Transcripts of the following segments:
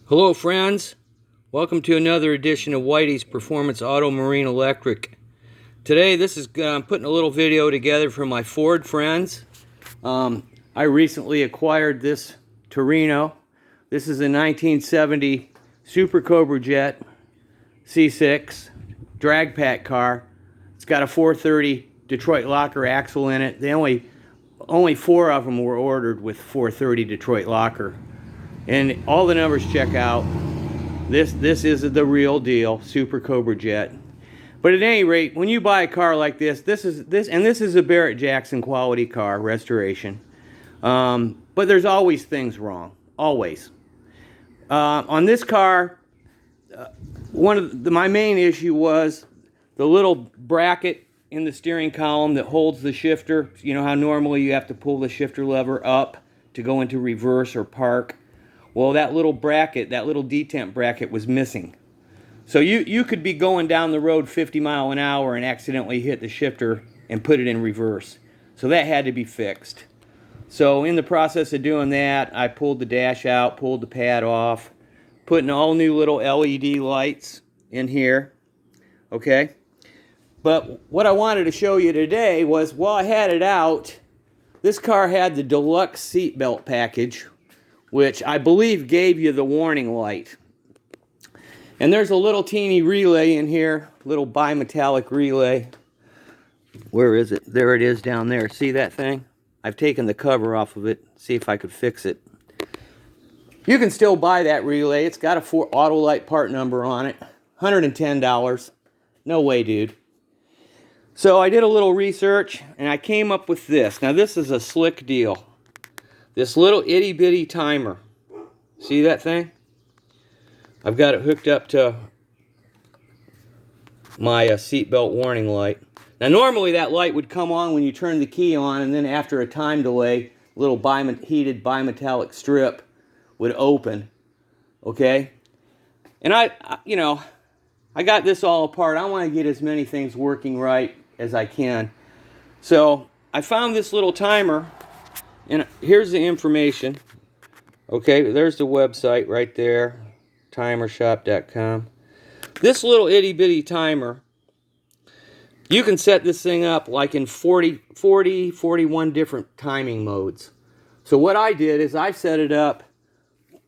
Hello friends, welcome to another edition of Whitey's Performance Auto Marine Electric. Today I'm putting a little video together for my Ford friends. I recently acquired this Torino. This is a 1970 Super Cobra Jet C6 drag pack car. It's got a 430 Detroit locker axle in it. Only 4 of them were ordered with 430 Detroit locker. And all the numbers check out. This is the real deal, Super Cobra Jet. But at any rate, when you buy a car like this is a Barrett Jackson quality car, restoration. But there's always things wrong, always. On this car, my main issue was the little bracket in the steering column that holds the shifter. You know how normally you have to pull the shifter lever up to go into reverse or park. Well, that little bracket, that little detent bracket was missing. So you could be going down the road 50 miles an hour and accidentally hit the shifter and put it in reverse. So that had to be fixed. So in the process of doing that, I pulled the dash out, pulled the pad off, putting all new little LED lights in here. Okay? But what I wanted to show you today was, while I had it out, this car had the deluxe seatbelt package, which I believe gave you the warning light. And there's a little teeny relay in here, little bimetallic relay. Where is it? There it is down there. See that thing? I've taken the cover off of it. See if I could fix it. You can still buy that relay. It's got a Autolite part number on it. $110. No way, dude. So I did a little research and I came up with this. Now this is a slick deal. This little itty bitty timer. See that thing? I've got it hooked up to my seatbelt warning light. Now normally that light would come on when you turn the key on, and then after a time delay, a little heated bimetallic strip would open. Okay? And I got this all apart. I want to get as many things working right as I can. So I found this little timer. And here's the information. Okay, there's the website right there, timershop.com. This little itty bitty timer, you can set this thing up like in 41 different timing modes. So what I did is I set it up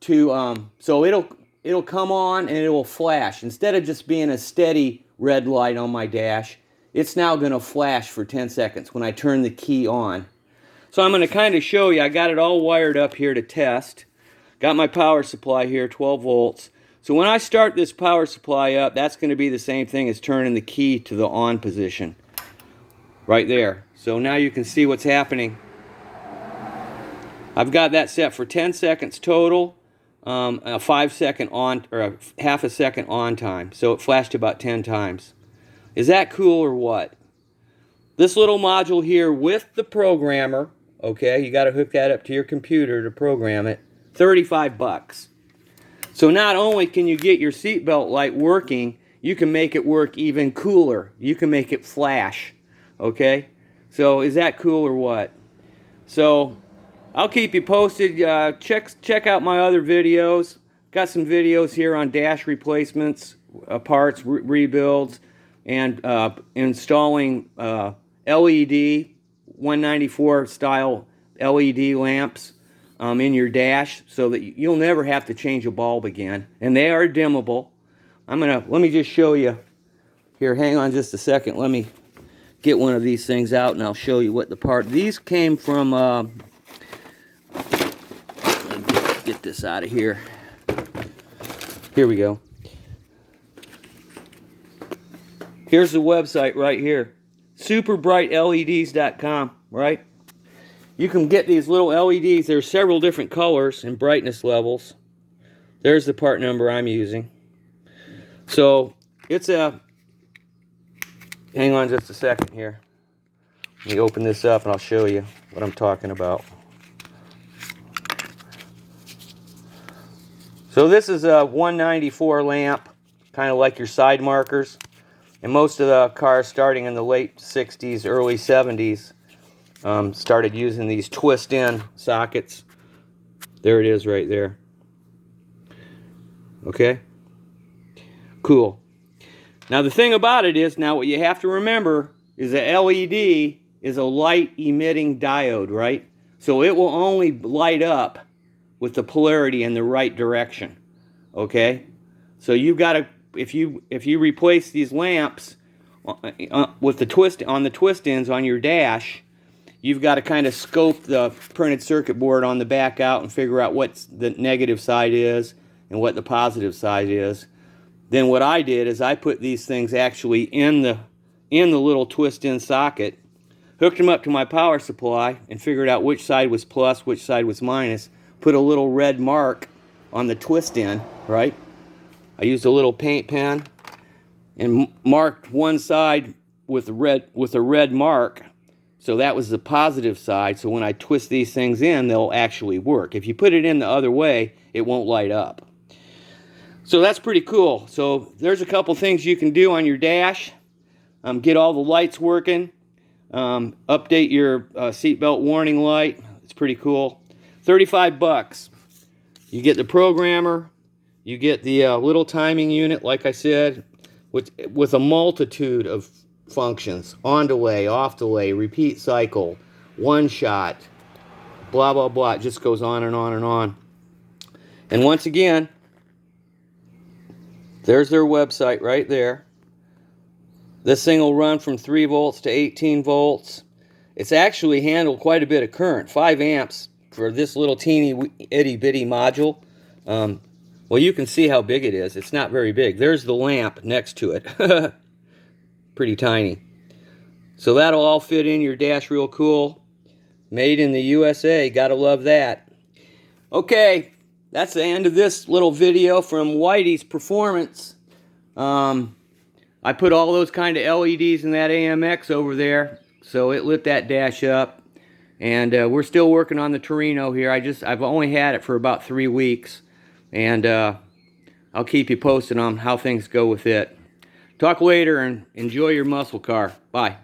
to so it'll come on and it will flash. Instead of just being a steady red light on my dash, it's now going to flash for 10 seconds when I turn the key on. So I'm going to kind of show you. I got it all wired up here to test. Got my power supply here, 12 volts. So when I start this power supply up, that's going to be the same thing as turning the key to the on position. Right there. So now you can see what's happening. I've got that set for 10 seconds total. A 5-second on, or a half a second on time. So it flashed about 10 times. Is that cool or what? This little module here with the programmer, okay, you got to hook that up to your computer to program it, $35. So not only can you get your seatbelt light working, you can make it work even cooler. You can make it flash, okay? So is that cool or what? So I'll keep you posted. Check out my other videos. Got some videos here on dash replacements, parts, rebuilds, and installing LED 194 style LED lamps in your dash, so that you'll never have to change a bulb again. And they are dimmable. Let me just show you here. Hang on just a second. Let me get one of these things out and I'll show you what the part. These came from get this out of here. Here we go. Here's the website right here. superbrightleds.com, right? You can get these little LEDs. There's several different colors and brightness levels. There's the part number I'm using. So it's hang on just a second here. Let me open this up and I'll show you what I'm talking about. So this is a 194 lamp, kind of like your side markers. And most of the cars starting in the late 60s, early 70s started using these twist-in sockets. There it is right there. Okay? Cool. Now the thing about it is, now what you have to remember is a LED is a light emitting diode, right? So it will only light up with the polarity in the right direction. Okay? So you've got to, if you replace these lamps with the twist ends on your dash, you've got to kind of scope the printed circuit board on the back out and figure out what the negative side is and what the positive side is. Then what I did is I put these things actually in the little twist-in socket, hooked them up to my power supply, and figured out which side was plus, which side was minus. Put a little red mark on the twist-in, right? I used a little paint pen and marked one side with a red mark. So that was the positive side. So when I twist these things in, they'll actually work. If you put it in the other way, it won't light up. So that's pretty cool. So there's a couple things you can do on your dash. Get all the lights working. Update your seatbelt warning light. It's pretty cool. 35 bucks. You get the programmer. You get the little timing unit, like I said, with a multitude of functions. On delay, off delay, repeat cycle, one shot, blah, blah, blah. It just goes on and on and on. And once again, there's their website right there. This thing will run from 3 volts to 18 volts. It's actually handled quite a bit of current, 5 amps for this little teeny itty bitty module. Well, you can see how big it is. It's not very big. There's the lamp next to it. Pretty tiny. So that'll all fit in your dash real cool. Made in the USA. Gotta love that. Okay, that's the end of this little video from Whitey's Performance. I put all those kind of LEDs in that AMX over there, so it lit that dash up. And we're still working on the Torino here. I've only had it for about 3 weeks, and I'll keep you posted on how things go with it. Talk later and enjoy your muscle car. Bye.